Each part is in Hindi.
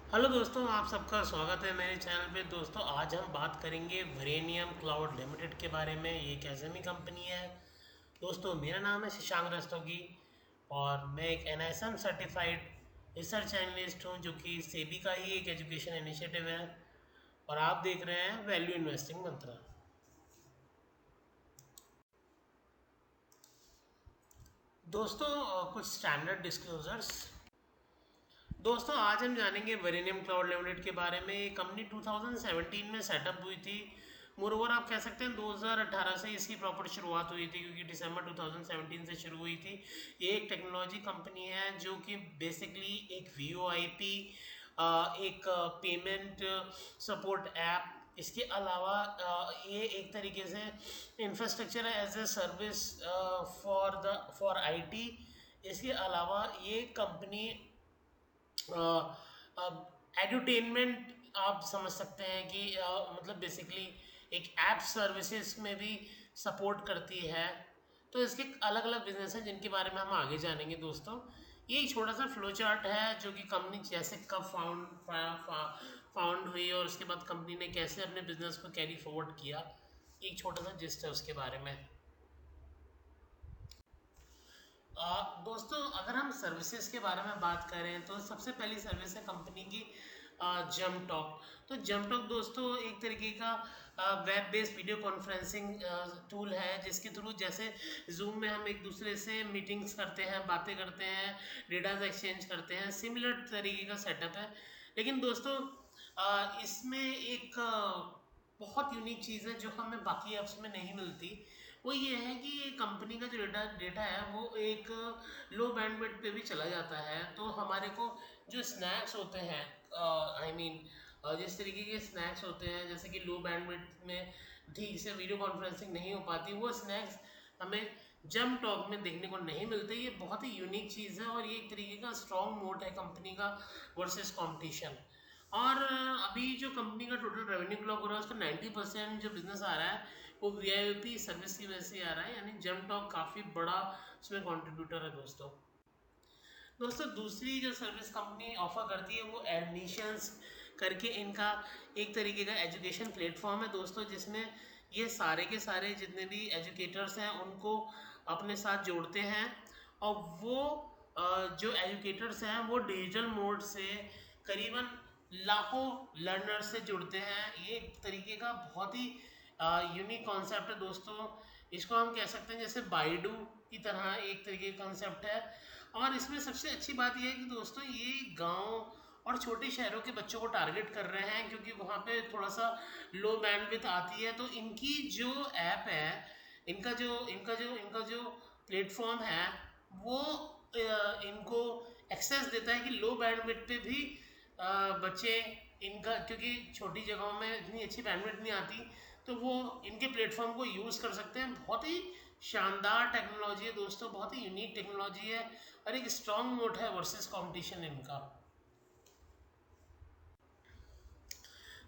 हेलो दोस्तों, आप सबका स्वागत है मेरे चैनल पे। दोस्तों आज हम बात करेंगे वेरेनियम क्लाउड लिमिटेड के बारे में। ये एक एसएमई कंपनी है। दोस्तों मेरा नाम है शशांक रस्तोगी और मैं एक एनआईएसएम सर्टिफाइड रिसर्च एनालिस्ट हूँ, जो कि सेबी का ही एक एजुकेशन इनिशिएटिव है। और आप देख रहे हैं वैल्यू इन्वेस्टिंग मंत्रा। दोस्तों कुछ स्टैंडर्ड डिस्क्लोजर्स। दोस्तों आज हम जानेंगे वेरेनियम क्लाउड लिमिटेड के बारे में। ये कंपनी 2017 में सेटअप हुई थी। मोरओवर आप कह सकते हैं 2018 से इसकी प्रॉपर शुरुआत हुई थी, क्योंकि दिसंबर 2017 से शुरू हुई थी। ये एक टेक्नोलॉजी कंपनी है जो कि बेसिकली एक वीओआईपी, एक पेमेंट सपोर्ट ऐप, इसके अलावा ये एक तरीके से इंफ्रास्ट्रक्चर है as a service for IT. इसके अलावा ये कंपनी एडुटेनमेंट आप समझ सकते हैं कि मतलब बेसिकली एक ऐप सर्विसेज में भी सपोर्ट करती है। तो इसके अलग अलग बिजनेस हैं जिनके बारे में हम आगे जानेंगे। दोस्तों ये एक छोटा सा फ्लो चार्ट है जो कि कंपनी जैसे कब फाउंड हुई और उसके बाद कंपनी ने कैसे अपने बिजनेस को कैरी फॉरवर्ड किया। एक छोटा सा जिस्ट है उसके बारे में। दोस्तों अगर हम सर्विसेज के बारे में बात करें तो सबसे पहली सर्विस है कंपनी की जमटॉक। तो जमटॉक दोस्तों एक तरीके का web based video conferencing tool है, जिसके थ्रू जैसे जूम में हम एक दूसरे से मीटिंग्स करते हैं, बातें करते हैं, डेटाज एक्सचेंज करते हैं, सिमिलर तरीके का सेटअप है। लेकिन दोस्तों इसमें एक बहुत यूनिक चीज़ है जो हमें बाकी ऐप्स में नहीं मिलती। वो ये है कि ये कंपनी का जो डेटा है वो एक लो बैंडविड्थ पे भी चला जाता है। तो हमारे को जो स्नैक्स होते हैं, जिस तरीके के स्नैक्स होते हैं जैसे कि लो बैंडविड्थ में ठीक से वीडियो कॉन्फ्रेंसिंग नहीं हो पाती, वो स्नैक्स हमें जम टॉक में देखने को नहीं मिलते। ये बहुत ही यूनिक चीज़ है और ये एक तरीके का स्ट्रॉन्ग मोड है कंपनी का वर्सेस कंपटीशन। और अभी जो कंपनी का टोटल रेवेन्यू क्लॉक हो रहा है उसका 90% जो बिजनेस आ रहा है वो वीआईपी सर्विस की वजह से आ रहा है, यानी जमटॉक काफ़ी बड़ा उसमें कंट्रीब्यूटर है। दोस्तों दूसरी जो सर्विस कंपनी ऑफर करती है वो एडमिशंस करके इनका एक तरीके का एजुकेशन प्लेटफॉर्म है दोस्तों, जिसमें ये सारे के सारे जितने भी एजुकेटर्स हैं उनको अपने साथ जोड़ते हैं। और वो जो एजुकेटर्स हैं वो डिजिटल मोड से करीबन लाखों लर्नर्स से जुड़ते हैं। ये एक तरीके का बहुत ही यूनिक कॉन्सेप्ट है दोस्तों। इसको हम कह सकते हैं जैसे बाइडू की तरह एक तरीके का कॉन्सेप्ट है। और इसमें सबसे अच्छी बात यह है कि दोस्तों ये गांव और छोटे शहरों के बच्चों को टारगेट कर रहे हैं, क्योंकि वहाँ पे थोड़ा सा लो बैंडविड्थ आती है। तो इनकी जो ऐप है, इनका जो प्लेटफॉर्म है वो इनको एक्सेस देता है कि लो बैंडविड्थ पे भी बच्चे इनका, क्योंकि छोटी जगहों में इतनी अच्छी बैंडविड्थ नहीं आती, तो वो इनके प्लेटफॉर्म को यूज़ कर सकते हैं। बहुत ही शानदार टेक्नोलॉजी है दोस्तों, बहुत ही यूनिक टेक्नोलॉजी है और एक स्ट्रॉन्ग मोड है वर्सेस कंपटीशन इनका।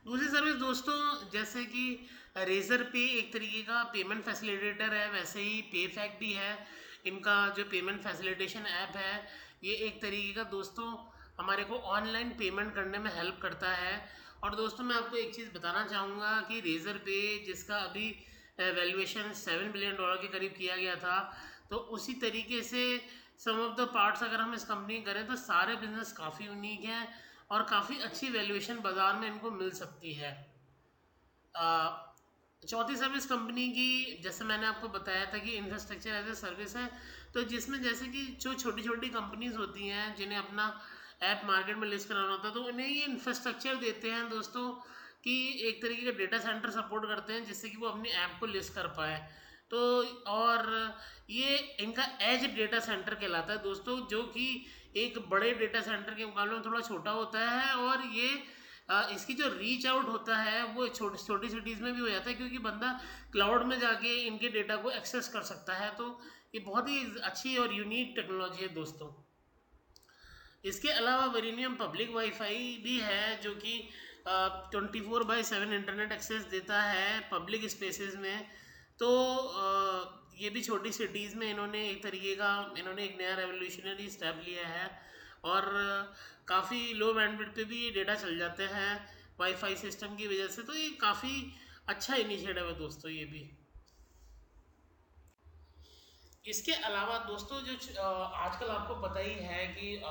दूसरी सर्विस दोस्तों जैसे कि रेजर पे एक तरीके का पेमेंट फैसिलिटेटर है, वैसे ही पेफैक भी है। इनका जो पेमेंट फैसिलिटेशन ऐप है ये एक तरीके का दोस्तों हमारे को ऑनलाइन पेमेंट करने में हेल्प करता है। और दोस्तों मैं आपको एक चीज़ बताना चाहूँगा कि रेजर पे जिसका अभी वैल्यूएशन $7 बिलियन के करीब किया गया था, तो उसी तरीके से सम ऑफ द पार्ट्स अगर हम इस कंपनी करें तो सारे बिजनेस काफ़ी यूनिक हैं और काफ़ी अच्छी वैल्यूएशन बाज़ार में इनको मिल सकती है। चौथी सर्विस कंपनी की जैसे मैंने आपको बताया था कि इंफ्रास्ट्रक्चर एज ए सर्विस है। तो जिसमें जैसे कि जो छोटी छोटी कंपनीज होती हैं जिन्हें अपना ऐप मार्केट में लिस्ट कराना होता है, तो उन्हें ये इंफ्रास्ट्रक्चर देते हैं दोस्तों कि एक तरीके का डेटा सेंटर सपोर्ट करते हैं जिससे कि वो अपनी ऐप को लिस्ट कर पाए। तो और ये इनका एज डेटा सेंटर कहलाता है दोस्तों, जो कि एक बड़े डेटा सेंटर के मुकाबले में थोड़ा छोटा होता है। और ये इसकी जो रीच आउट होता है वो छोटी छोटी सिटीज़ में भी हो जाता है, क्योंकि बंदा क्लाउड में जाके इनके डेटा को एक्सेस कर सकता है। तो ये बहुत ही अच्छी और यूनिक टेक्नोलॉजी है दोस्तों। इसके अलावा वेरिनियम पब्लिक वाईफाई भी है जो कि 24/7 इंटरनेट एक्सेस देता है पब्लिक स्पेसेस में। तो ये भी छोटी सिटीज़ में इन्होंने एक तरीके का इन्होंने एक नया रेवोल्यूशनरी स्टेप लिया है। और काफ़ी लो बैंडविड्थ पे भी ये डेटा चल जाते हैं वाईफाई सिस्टम की वजह से। तो ये काफ़ी अच्छा इनिशिएटिव है दोस्तों ये भी। इसके अलावा दोस्तों जो आजकल आपको पता ही है कि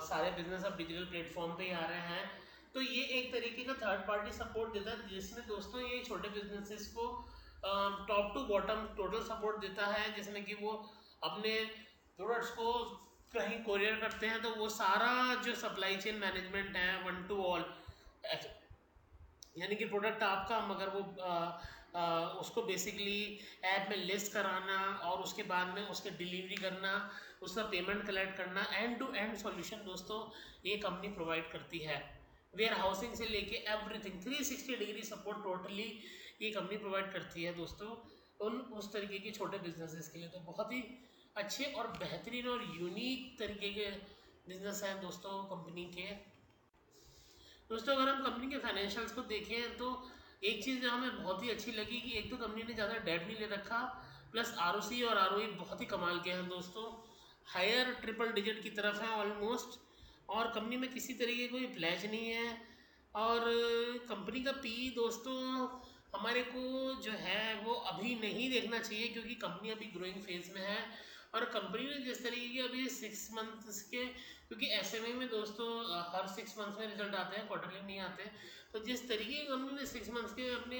सारे बिजनेस अब डिजिटल प्लेटफॉर्म पे ही आ रहे हैं। तो ये एक तरीके का थर्ड पार्टी सपोर्ट देता है जिसमें दोस्तों ये छोटे बिजनेसेस को top to bottom total support देता है, जिसमें कि वो अपने प्रोडक्ट्स को कहीं कोरियर करते हैं तो वो सारा जो सप्लाई चेन मैनेजमेंट है वन टू ऑल, यानी कि प्रोडक्ट आपका मगर वो उसको बेसिकली ऐप में लिस्ट कराना और उसके बाद में उसके डिलीवरी करना, उसका पेमेंट कलेक्ट करना, एंड टू एंड सॉल्यूशन दोस्तों ये कंपनी प्रोवाइड करती है। वेयर हाउसिंग से लेके एवरीथिंग 360 डिग्री सपोर्ट टोटली ये कंपनी प्रोवाइड करती है दोस्तों उस तरीके के छोटे बिजनेसेस के लिए। तो बहुत ही अच्छे और बेहतरीन और यूनिक तरीके के बिजनेस हैं दोस्तों कंपनी के। दोस्तों अगर हम कंपनी के फाइनेंशियल्स को देखें तो एक चीज़ जो हमें बहुत ही अच्छी लगी कि एक तो कंपनी ने ज़्यादा डेट नहीं ले रखा, प्लस आरओसी और आरओई बहुत ही कमाल के हैं दोस्तों, हायर ट्रिपल डिजिट की तरफ है ऑलमोस्ट, और कंपनी में किसी तरीके कोई प्लेज नहीं है। और कंपनी का पी दोस्तों हमारे को जो है वो अभी नहीं देखना चाहिए क्योंकि कंपनी अभी ग्रोइंग फेज में है। और कंपनी ने जिस तरीके के अभी 6 मंथ्स के, क्योंकि एसएमई में दोस्तों हर 6 मंथ्स में रिजल्ट आते हैं, क्वार्टरली नहीं आते, तो जिस तरीके की कंपनी ने 6 मंथ्स के अपने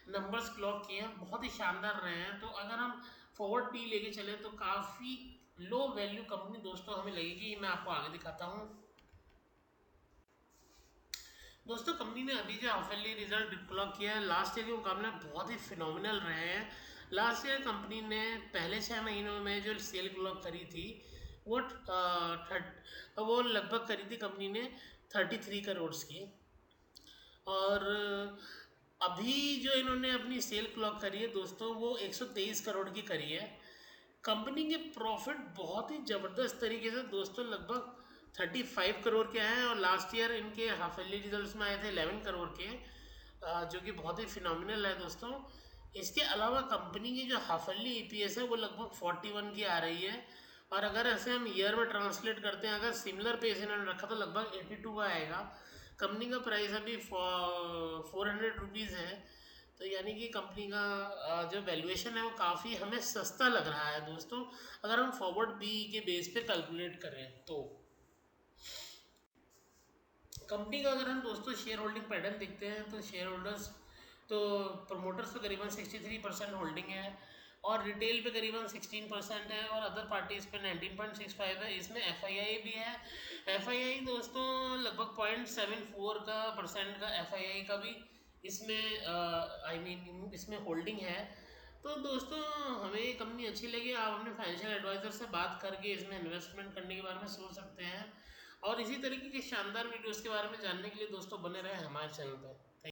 नंबर्स क्लॉक किए हैं बहुत ही शानदार रहे हैं। तो अगर हम फॉरवर्ड पी लेके चले तो काफ़ी लो वैल्यू कंपनी दोस्तों हमें लगेगी। मैं आपको आगे दिखाता हूँ। दोस्तों कंपनी ने अभी जो हाफ ईयरली रिजल्ट क्लॉक किया है लास्ट ईयर के मुकाबले बहुत ही फिनोमिनल रहे हैं। लास्ट ईयर कंपनी ने पहले 6 महीनों में जो सेल क्लॉक करी थी वो वो लगभग करी थी कंपनी ने 33 करोड़ की। और अभी जो इन्होंने अपनी सेल क्लॉक करी है दोस्तों वो 123 करोड़ की करी है। कंपनी के प्रॉफिट बहुत ही ज़बरदस्त तरीके से दोस्तों लगभग 35 करोड़ के हैं, और लास्ट ईयर इनके हाफ ईयरली रिजल्ट्स में आए थे 11 करोड़ के, जो कि बहुत ही फिनोमिनल है दोस्तों। इसके अलावा कंपनी की जो हाफ ईयरली ईपीएस है वो लगभग 41 की आ रही है, और अगर ऐसे हम ईयर में ट्रांसलेट करते हैं, अगर सिमिलर पेस इन्होंने रखा तो लगभग 82 का आएगा। कंपनी का प्राइस अभी 400 रुपीज़ है। तो यानी कि कंपनी का जो वैल्यूएशन है वो काफ़ी हमें सस्ता लग रहा है दोस्तों, अगर हम फॉरवर्ड बी के बेस पे कैलकुलेट करें तो। कंपनी का अगर हम दोस्तों शेयर होल्डिंग पैटर्न देखते हैं तो शेयर होल्डर्स तो प्रमोटर्स पे करीबन 63% होल्डिंग है, और रिटेल पे करीबन 16% है, और अदर पार्टीज पे 19.65 है। इसमें एफआईआई भी है। एफआईआई दोस्तों लगभग 0.74 का परसेंट का एफआईआई का भी इसमें इसमें होल्डिंग है। तो दोस्तों हमें ये कंपनी अच्छी लगी। आप अपने फाइनेंशियल एडवाइज़र से बात करके इसमें इन्वेस्टमेंट करने के बारे में सोच सकते हैं, और इसी तरीके के शानदार वीडियोस के बारे में जानने के लिए दोस्तों बने रहे हमारे चैनल पर।